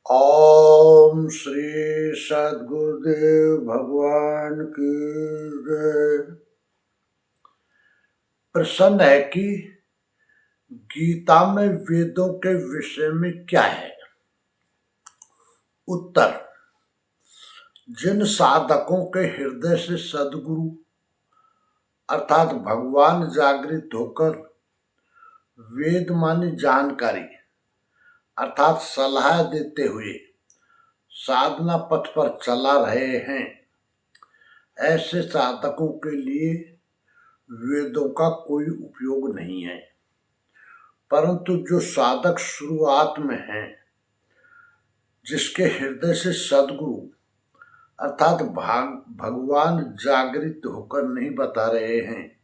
ओम श्री सद्गुरुदेव भगवान की जय। प्रश्न है कि गीता में वेदों के विषय में क्या है। उत्तर, जिन साधकों के हृदय से सद्गुरु अर्थात भगवान जागृत होकर वेद मानी जानकारी अर्थात सलाह देते हुए साधना पथ पर चला रहे हैं, ऐसे साधकों के लिए वेदों का कोई उपयोग नहीं है। परंतु जो साधक शुरुआत में हैं, जिसके हृदय से सद्गुरु अर्थात भगवान जागृत होकर नहीं बता रहे हैं,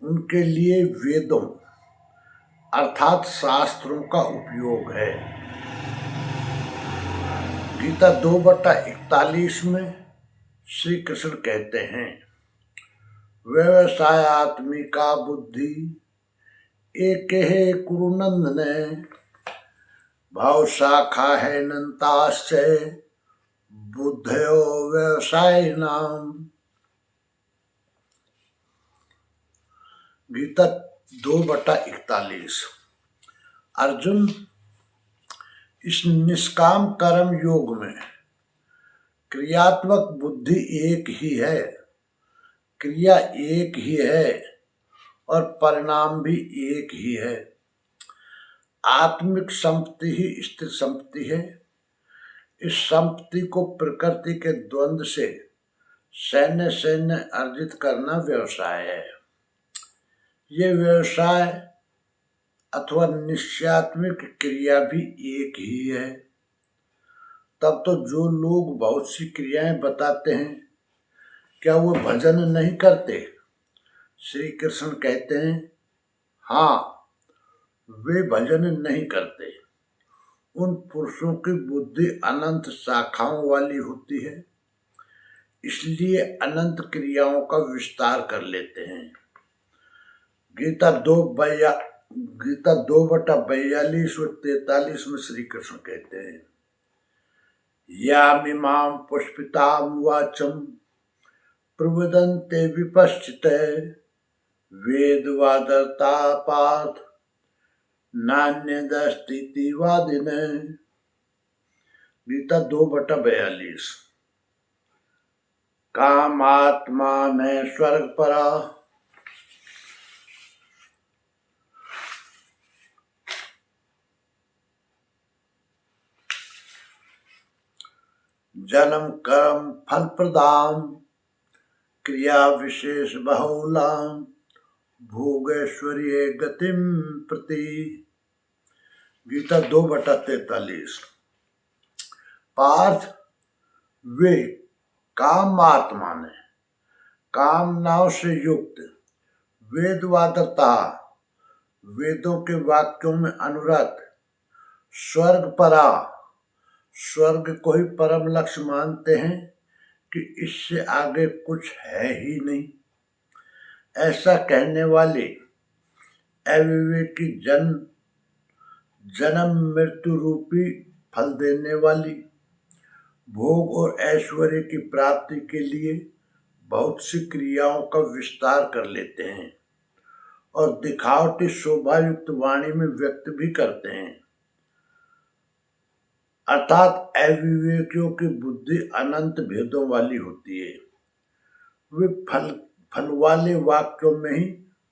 उनके लिए वेदों अर्थात शास्त्रों का उपयोग है। गीता 2:41 में श्री कृष्ण कहते हैं, व्यवसायात्मिका बुद्धि एक है कुरुनंदन, भाव शाखा है नंताश्चय बुद्धयो व्यवसाय नाम। गीता 2:41। अर्जुन, इस निष्काम कर्म योग में क्रियात्मक बुद्धि एक ही है, क्रिया एक ही है और परिणाम भी एक ही है। आत्मिक संपत्ति ही स्थिर संपत्ति है। इस संपत्ति को प्रकृति के द्वंद्व से सैन्य अर्जित करना व्यवसाय है। ये व्यवसाय अथवा निश्चयात्मिक क्रिया भी एक ही है। तब तो जो लोग बहुत सी क्रियाएं बताते हैं, क्या वो भजन नहीं करते? श्री कृष्ण कहते हैं, हाँ, वे भजन नहीं करते। उन पुरुषों की बुद्धि अनंत शाखाओं वाली होती है, इसलिए अनंत क्रियाओं का विस्तार कर लेते हैं। गीता 2:42 और 43 में श्री कृष्ण कहते हैं, यामिमां पुष्पितां वाचम् प्रवदन्ते विपश्चिते वेदवादर्ता पार्थ नान्यदस्तीति वादिने। गीता 2:42। कामात्मा में स्वर्ग परा जन्म कर्म फल प्रदाम क्रिया विशेष बहुलाम भोगेश्वरीय गतिम प्रति। गीता 2:43। पार्थ, वे कामात्मा ने कामनाओं से युक्त वेदवादता वेदों के वाक्यों में अनुरक्त स्वर्ग परा स्वर्ग को ही परम लक्ष्य मानते हैं कि इससे आगे कुछ है ही नहीं। ऐसा कहने वाले अविवेकी जन्म मृत्यु रूपी फल देने वाली भोग और ऐश्वर्य की प्राप्ति के लिए बहुत सी क्रियाओं का विस्तार कर लेते हैं और दिखावटी शोभायुक्त वाणी में व्यक्त भी करते हैं। अर्थात अविवेकियों की बुद्धि अनंत भेदों वाली होती है। वे फल वाले वाक्यों में ही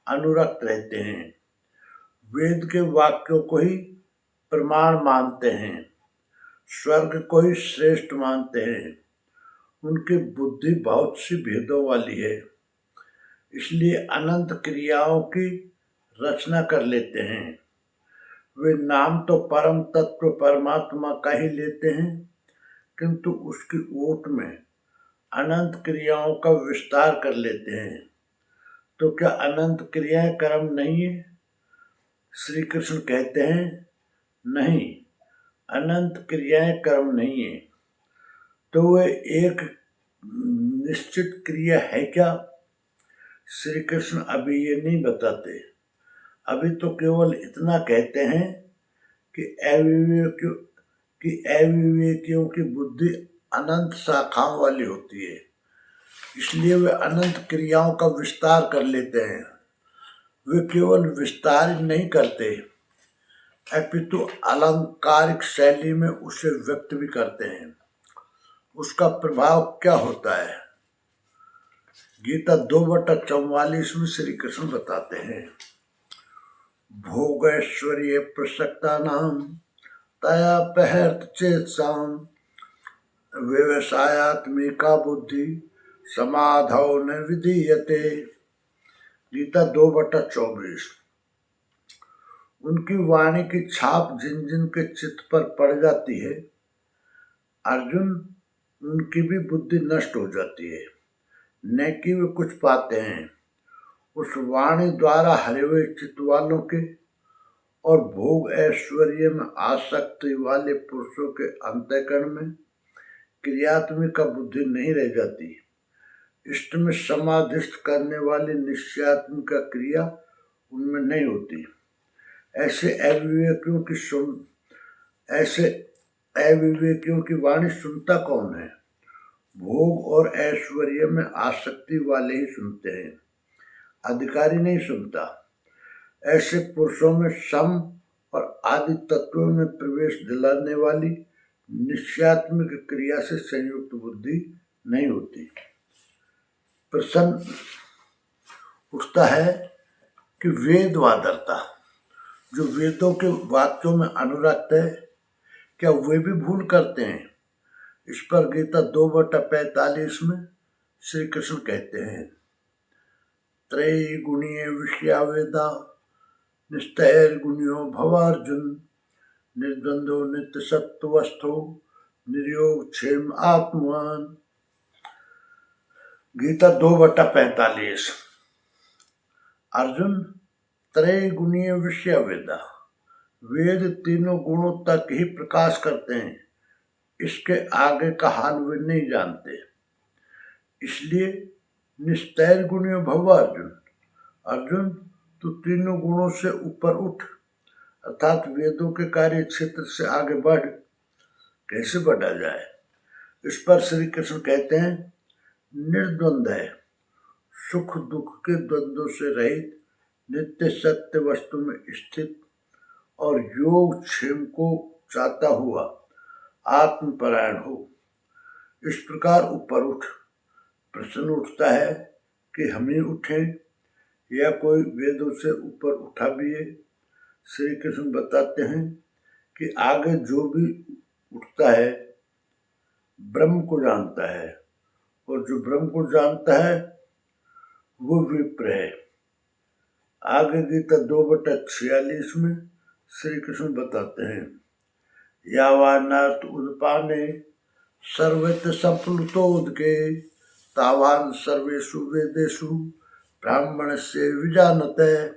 अनुरक्त रहते हैं, वेद के वाक्यों को ही प्रमाण मानते हैं, स्वर्ग को ही श्रेष्ठ मानते हैं। उनकी बुद्धि बहुत सी भेदों वाली है, इसलिए अनंत क्रियाओं की रचना कर लेते हैं। वे नाम तो परम तत्व परमात्मा का ही लेते हैं, किंतु उसकी ओट में अनंत क्रियाओं का विस्तार कर लेते हैं। तो क्या अनंत क्रियाएं कर्म नहीं है? श्री कृष्ण कहते हैं, नहीं, अनंत क्रियाएं कर्म नहीं है। तो वे एक निश्चित क्रिया है क्या? श्री कृष्ण अभी ये नहीं बताते। अभी तो केवल इतना कहते हैं कि कि अविवेकियों की बुद्धि अनंत शाखाओं वाली होती है, इसलिए वे अनंत क्रियाओं का विस्तार कर लेते हैं। वे केवल विस्तार ही नहीं करते, अपितु अलंकारिक शैली में उसे व्यक्त भी करते हैं। उसका प्रभाव क्या होता है? गीता 2/44 में श्री कृष्ण बताते हैं, भोगैश्वर्य प्रसक्ता नाम तया पहर्त चेतसाम व्यवसायात्मिका बुद्धि समाधौ न विधीयते। गीता 2/24। उनकी वाणी की छाप जिन जिन के चित्त पर पड़ जाती है, अर्जुन, उनकी भी बुद्धि नष्ट हो जाती है, न कि वे कुछ पाते हैं। उस वाणी द्वारा हरे हुए चित्त वालों के और भोग ऐश्वर्य में आसक्ति वाले पुरुषों के अंतःकरण में क्रियात्मिका बुद्धि नहीं रह जाती। इष्ट में समाधिष्ट करने वाली निश्चयात्मिका क्रिया उनमें नहीं होती। ऐसे अविवेकियों की वाणी सुनता कौन है? भोग और ऐश्वर्य में आसक्ति वाले ही सुनते हैं, अधिकारी नहीं सुनता। ऐसे पुरुषों में सम और आदि तत्वों में प्रवेश दिलाने वाली निश्चयात्मिक क्रिया से संयुक्त बुद्धि नहीं होती। प्रश्न उठता है कि वेदवादरता, जो वेदों के वाक्यों में अनुरक्त है, क्या वे भी भूल करते हैं? इस पर गीता 2/45 में श्री कृष्ण कहते हैं, त्रैगुणीय विषया वेदा निस्तैर्गुण्यो भवार्जुन निर्द्वंद्वो नित्य सत्वस्थो निर्योग क्षेम आत्मवान। गीता 2/45। अर्जुन, त्रैगुणीय विषय वेदा, वेद तीनों गुणों तक ही प्रकाश करते हैं, इसके आगे का हाल वे नहीं जानते। इसलिए निस्तैर गुणियों भव अर्जुन, अर्जुन तू तीनों गुणों से ऊपर उठ, अर्थात वेदों के कार्य क्षेत्र से आगे बढ़। कैसे बढ़ा जाए? इस पर श्री कृष्ण कहते हैं, निर्द्वंद है, सुख दुख के द्वंद्वों से रहित, नित्य सत्य वस्तु में स्थित और योग क्षेम को चाहता हुआ आत्मपरायण हो। इस प्रकार ऊपर उठ। प्रश्न उठता है कि हम ही उठें या कोई वेदों से ऊपर उठा भी है? श्री कृष्ण बताते हैं कि आगे जो भी उठता है ब्रह्म को जानता है, और जो ब्रह्म को जानता है वो विप्र है। आगे गीता 2/46 में श्री कृष्ण बताते हैं, यावानार्थ उदपाने सर्वत्र संप्लुतोदके तावान सर्वेषु वेदेषु ब्राह्मण से विजानते।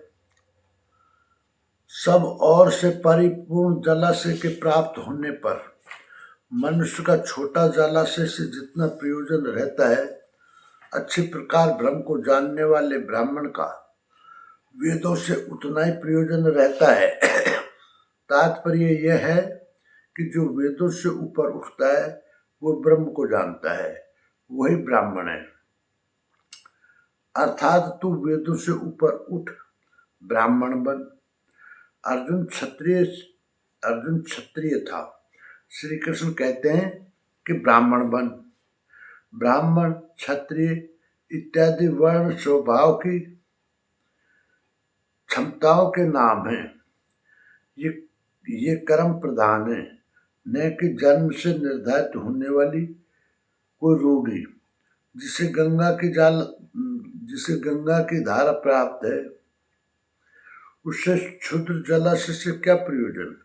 सब ओर से परिपूर्ण जलाशय के प्राप्त होने पर मनुष्य का छोटा जलाशय से जितना प्रयोजन रहता है, अच्छी प्रकार ब्रह्म को जानने वाले ब्राह्मण का वेदों से उतना ही प्रयोजन रहता है। तात्पर्य यह है कि जो वेदों से ऊपर उठता है वो ब्रह्म को जानता है, वही ब्राह्मण है। अर्थात तू वेदों से ऊपर उठ, ब्राह्मण बन। अर्जुन क्षत्रिय था, श्री कृष्ण कहते हैं कि ब्राह्मण बन। ब्राह्मण, क्षत्रिय इत्यादि वर्ण स्वभाव की क्षमताओं के नाम हैं। ये कर्म प्रधान है, न कि जन्म से निर्धारित होने वाली कोई रूढ़ी। जिसे गंगा की धारा प्राप्त है, उससे क्षुद्र जलाशय से क्या प्रयोजन?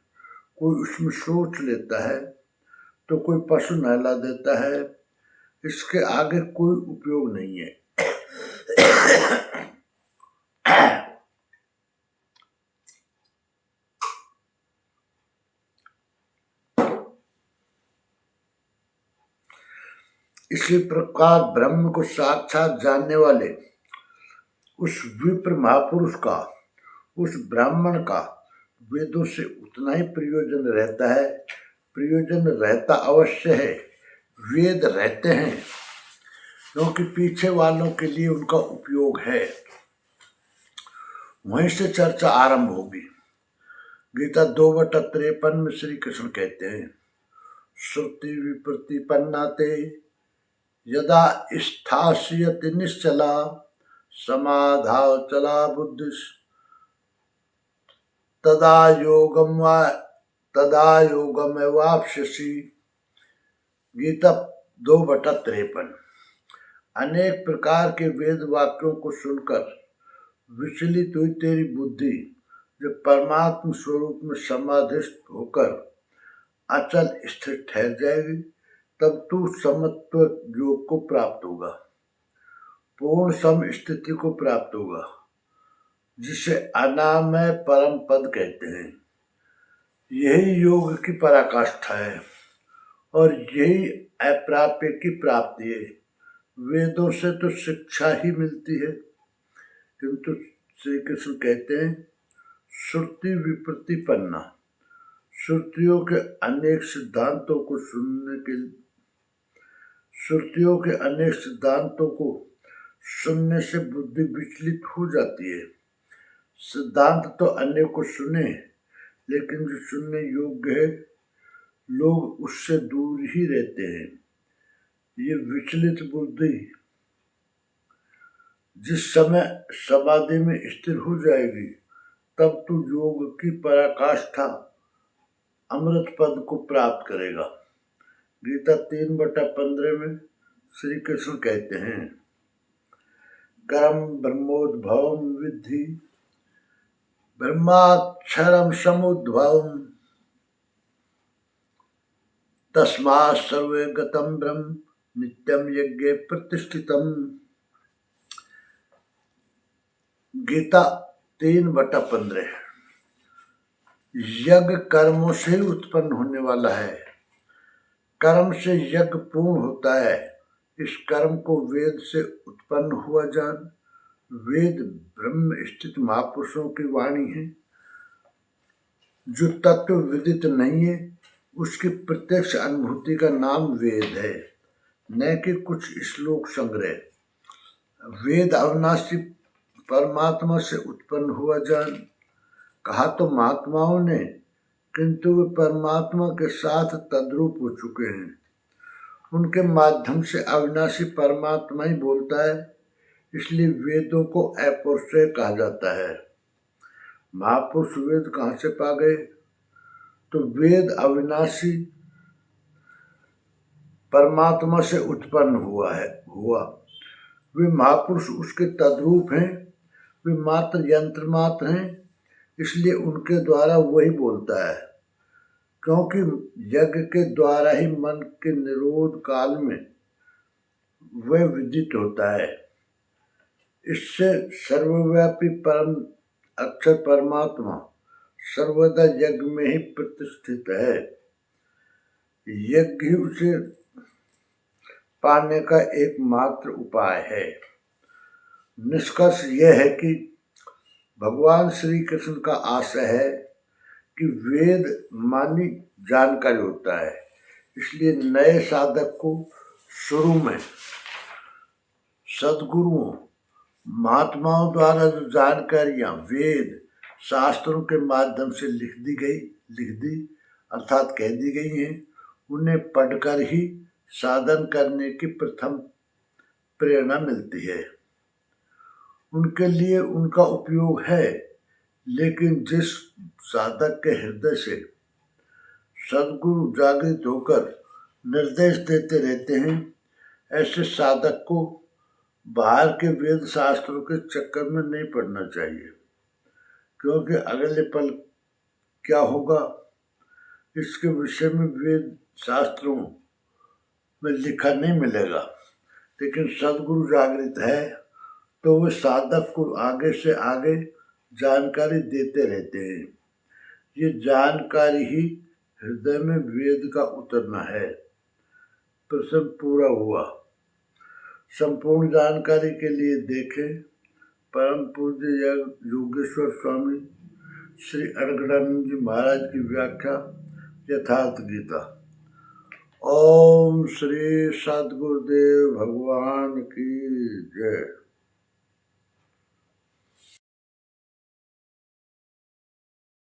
कोई उसमें सोच लेता है तो कोई पशु नहला देता है, इसके आगे कोई उपयोग नहीं है। इसी प्रकार ब्रह्म को साक्षात जानने वाले उस विप्र महापुरुष का, उस ब्राह्मण का वेदों से उतना ही प्रयोजन रहता है प्रयोजन रहता अवश्य है, वेद रहते हैं क्योंकि पीछे वालों के लिए उनका उपयोग है। वहीं से चर्चा आरंभ होगी। गीता 2:53 में श्री कृष्ण कहते हैं, श्रुति विप्रतिपन्ना ते यदा स्थास्यति निश्चला समाधाव चला बुद्धि तदा योगमेवाप्स्यसि। गीता 2:53। अनेक प्रकार के वेद वाक्यों को सुनकर विचलित हुई तेरी बुद्धि जब परमात्म स्वरूप में समाधिस्थ होकर अचल स्थिर ठहर जाएगी, तब तू समत्व योग को प्राप्त होगा, पूर्ण सम स्थिति को प्राप्त होगा, जिसे अनामय परम पद कहते हैं। यही योग की पराकाष्ठा है और यही अप्राप्य की प्राप्ति है। वेदों से तो शिक्षा ही मिलती है, किंतु श्री कृष्ण कहते हैं श्रुति विप्रतिपन्ना, श्रुतियों के अनेक सिद्धांतों को सुनने से बुद्धि विचलित हो जाती है। सिद्धांत तो अनेकों सुने, लेकिन जो सुनने योग्य है लोग उससे दूर ही रहते हैं। ये विचलित बुद्धि जिस समय समाधि में स्थिर हो जाएगी, तब तू योग की पराकाष्ठा अमृत पद को प्राप्त करेगा। गीता 3:15 में श्री कृष्ण कहते हैं, कर्म ब्रह्मोद्भवम विद्धि ब्रह्माक्षरम समुद्भवम तस्मात् सर्वे गतं ब्रह्म नित्यं यज्ञे प्रतिष्ठितम्। गीता 3:15। यज्ञ कर्मों से ही उत्पन्न होने वाला है। कर्म से यज्ञ पूर्ण होता है। इस कर्म को वेद से उत्पन्न हुआ जान। वेद ब्रह्म स्थित महापुरुषों की वाणी है। जो तत्व विदित नहीं है, उसकी प्रत्यक्ष अनुभूति का नाम वेद है, न कि कुछ श्लोक संग्रह। वेद अविनाशी परमात्मा से उत्पन्न हुआ जान। कहा तो महात्माओं ने, किंतु वे परमात्मा के साथ तद्रूप हो चुके हैं। उनके माध्यम से अविनाशी परमात्मा ही बोलता है, इसलिए वेदों को अपौरुषेय कहा जाता है। महापुरुष वेद कहाँ से पा गए? तो वेद अविनाशी परमात्मा से उत्पन्न हुआ। वे महापुरुष उसके तद्रूप हैं। वे मात्र यंत्र मात्र हैं, इसलिए उनके द्वारा वही बोलता है। क्योंकि यज्ञ के द्वारा ही मन के निरोध काल में वह विदित होता है। इससे सर्वव्यापी परम अक्षर परमात्मा सर्वदा यज्ञ में ही प्रतिष्ठित है। यज्ञ ही उसे पाने का एकमात्र उपाय है। निष्कर्ष यह है कि भगवान श्री कृष्ण का आशय है कि वेद मानी जानकारी होता है, इसलिए नए साधक को शुरू में सद्गुरुओं महात्माओं द्वारा जो जानकारियां वेद शास्त्रों के माध्यम से लिख दी अर्थात कह दी गई हैं, उन्हें पढ़कर ही साधन करने की प्रथम प्रेरणा मिलती है। उनके लिए उनका उपयोग है, लेकिन जिस साधक के हृदय से सद्गुरु जागृत होकर निर्देश देते रहते हैं, ऐसे साधक को बाहर के वेद शास्त्रों के चक्कर में नहीं पड़ना चाहिए, क्योंकि अगले पल क्या होगा इसके विषय में वेद शास्त्रों में लिखा नहीं मिलेगा। लेकिन सद्गुरु जागृत है तो वे साधक को आगे से आगे जानकारी देते रहते हैं। ये जानकारी ही हृदय में वेद का उतरना है। प्रश्न पूरा हुआ। संपूर्ण जानकारी के लिए देखें परम पूज्य योगेश्वर स्वामी श्री अड़गड़ानंद जी महाराज की व्याख्या यथार्थ गीता। ओम श्री सद्गुरुदेव भगवान की जय।